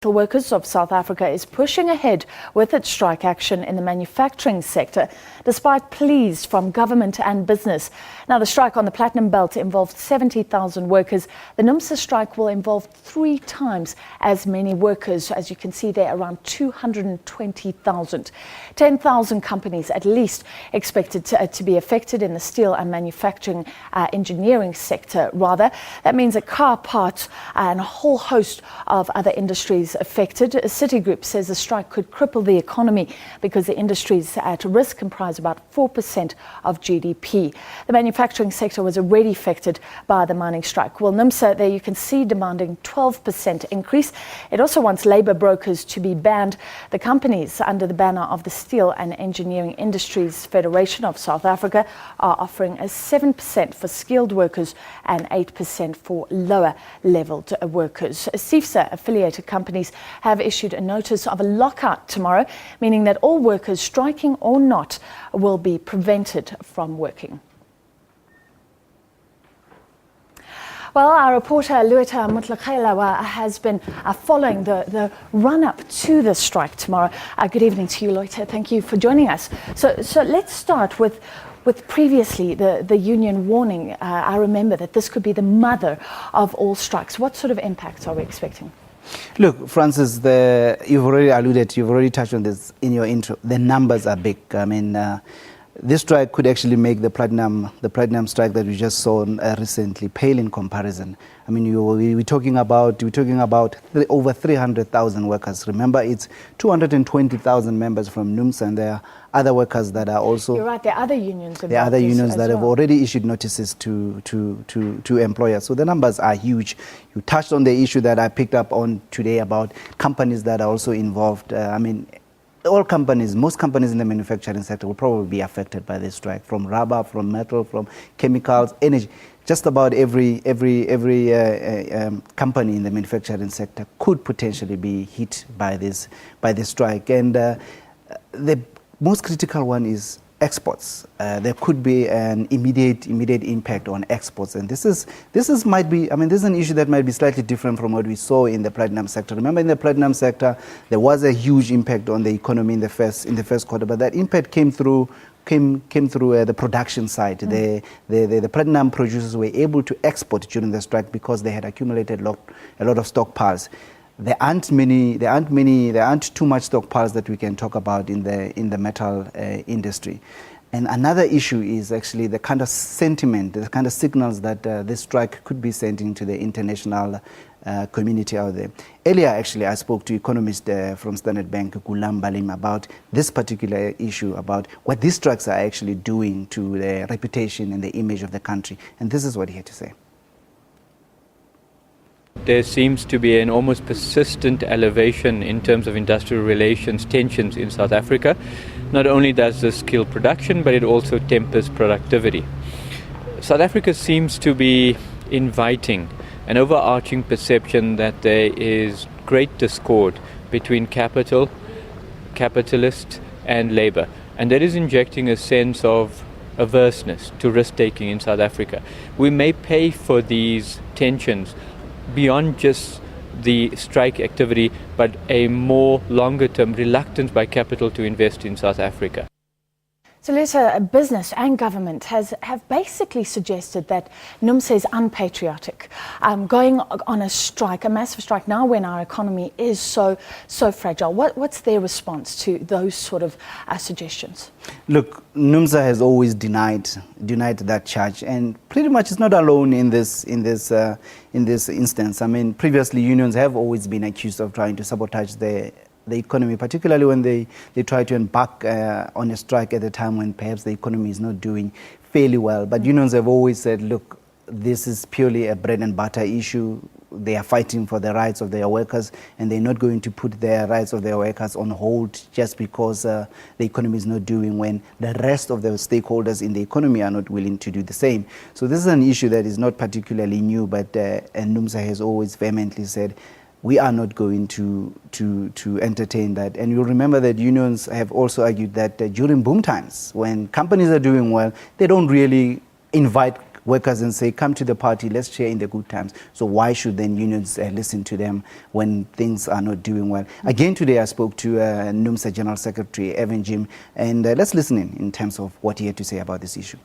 Workers of South Africa is pushing ahead with its strike action in the manufacturing sector, despite pleas from government and business. Now, the strike on the Platinum Belt involved 70,000 workers. The Numsa strike will involve 3 times as many workers. As you can see there, around 220,000. 10,000 companies at least expected to be affected in the steel and manufacturing engineering sector, rather. That means a car parts and a whole host of other industries affected. Citigroup says the strike could cripple the economy because the industries at risk comprise about 4% of GDP. The manufacturing sector was already affected by the mining strike. Well, Numsa, there you can see, demanding 12% increase. It also wants labour brokers to be banned. The companies under the banner of the Steel and Engineering Industries Federation of South Africa are offering a 7% for skilled workers and 8% for lower levelled workers. SABC affiliated companies have issued a notice of a lockout tomorrow, meaning that all workers, striking or not, will be prevented from working. Well, our reporter Lueta Mutlakela has been following the run-up to the strike tomorrow. Good evening to you, Lueta. Thank you for joining us. So let's start with previously the union warning. I remember that this could be the mother of all strikes. What sort of impacts are we expecting? Look, Francis, you've already touched on this in your intro. The numbers are big. I mean, this strike could actually make the platinum strike that we just saw recently pale in comparison. I mean, we're talking about over 300,000 workers. Remember, it's 220,000 members from Numsa, and there are other workers that are also. You're right. There are other unions. There are other unions that have already issued notices to employers. So the numbers are huge. You touched on the issue that I picked up on today about companies that are also involved. I mean, most companies in the manufacturing sector will probably be affected by this strike, from rubber, from metal, from chemicals, energy. Just about every company in the manufacturing sector could potentially be hit by this strike. And the most critical one is exports. There could be an immediate impact on exports, and this is an issue that might be slightly different from what we saw in the platinum sector. Remember, in the platinum sector, there was a huge impact on the economy in the first quarter, but that impact came through the production side. The platinum producers were able to export during the strike because they had accumulated a lot of stockpiles. There aren't too much stockpiles that we can talk about in the metal industry. And another issue is actually the kind of sentiment, the kind of signals that this strike could be sending to the international community out there. Earlier, actually, I spoke to economist from Standard Bank, Gulam Balim, about this particular issue, about what these strikes are actually doing to the reputation and the image of the country. And this is what he had to say. There seems to be an almost persistent elevation in terms of industrial relations tensions in South Africa. Not only does this kill production, but it also tempers productivity. South Africa seems to be inviting an overarching perception that there is great discord between capitalists and labor. And that is injecting a sense of averseness to risk-taking in South Africa. We may pay for these tensions beyond just the strike activity, but a more longer-term reluctance by capital to invest in South Africa. So, Lisa, business and government have basically suggested that Numsa is unpatriotic, going on a strike, a massive strike now when our economy is so fragile. What's their response to those sort of suggestions? Look, Numsa has always denied that charge, and pretty much is not alone in this instance. I mean, previously unions have always been accused of trying to sabotage the economy, particularly when they try to embark on a strike at a time when perhaps the economy is not doing fairly well. But unions have always said, look, this is purely a bread and butter issue. They are fighting for the rights of their workers, and they're not going to put their rights of their workers on hold just because the economy is not doing when the rest of the stakeholders in the economy are not willing to do the same. So this is an issue that is not particularly new, but and Numsa has always vehemently said, we are not going to entertain that. And you'll remember that unions have also argued that during boom times, when companies are doing well, they don't really invite workers and say, come to the party, let's share in the good times. So why should then unions listen to them when things are not doing well? Again, today I spoke to Numsa General Secretary Evan Jim, and let's listen in terms of what he had to say about this issue.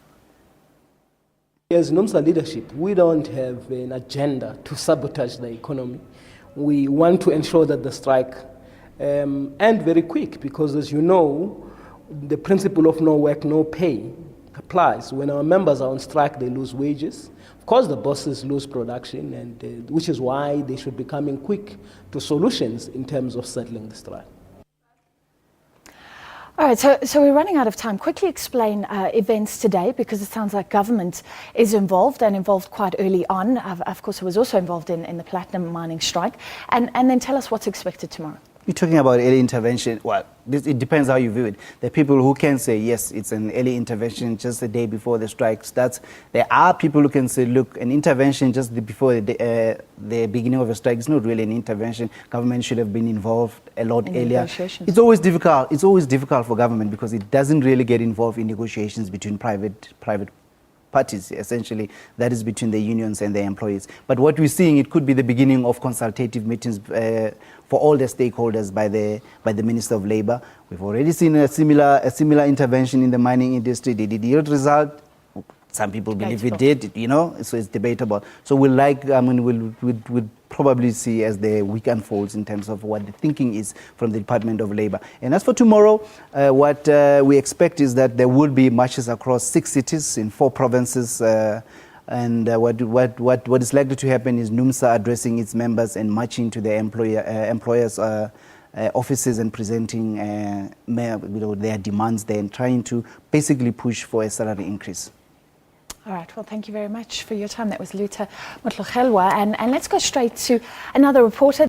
As Numsa leadership, we don't have an agenda to sabotage the economy. We want to ensure that the strike end very quick, because as you know, the principle of no work, no pay applies. When our members are on strike, they lose wages. Of course, the bosses lose production, and which is why they should be coming quick to solutions in terms of settling the strike. All right, so we're running out of time. Quickly explain events today, because it sounds like government is involved and involved quite early on. Of course, it was also involved in the platinum mining strike. And then tell us what's expected tomorrow. You're talking about early intervention. Well, it depends how you view it. There are people who can say, yes, it's an early intervention just the day before the strike starts. There are people who can say, look, an intervention just before the beginning of a strike is not really an intervention. Government should have been involved a lot earlier. It's always difficult. It's always difficult for government because it doesn't really get involved in negotiations between private parties, essentially. That is between the unions and the employees. But what we're seeing, it could be the beginning of consultative meetings for all the stakeholders by the Minister of Labour. We've already seen a similar intervention in the mining industry. Did it yield result? Some people believe it did, you know, so it's debatable. So we'll probably see as the week unfolds in terms of what the thinking is from the Department of Labour. And as for tomorrow, what we expect is that there will be marches across 6 cities in 4 provinces. And what is likely to happen is Numsa addressing its members and marching to the employers' offices and presenting their demands there and trying to basically push for a salary increase. All right, well, thank you very much for your time. That was Luther Motlogelwa. And let's go straight to another reporter.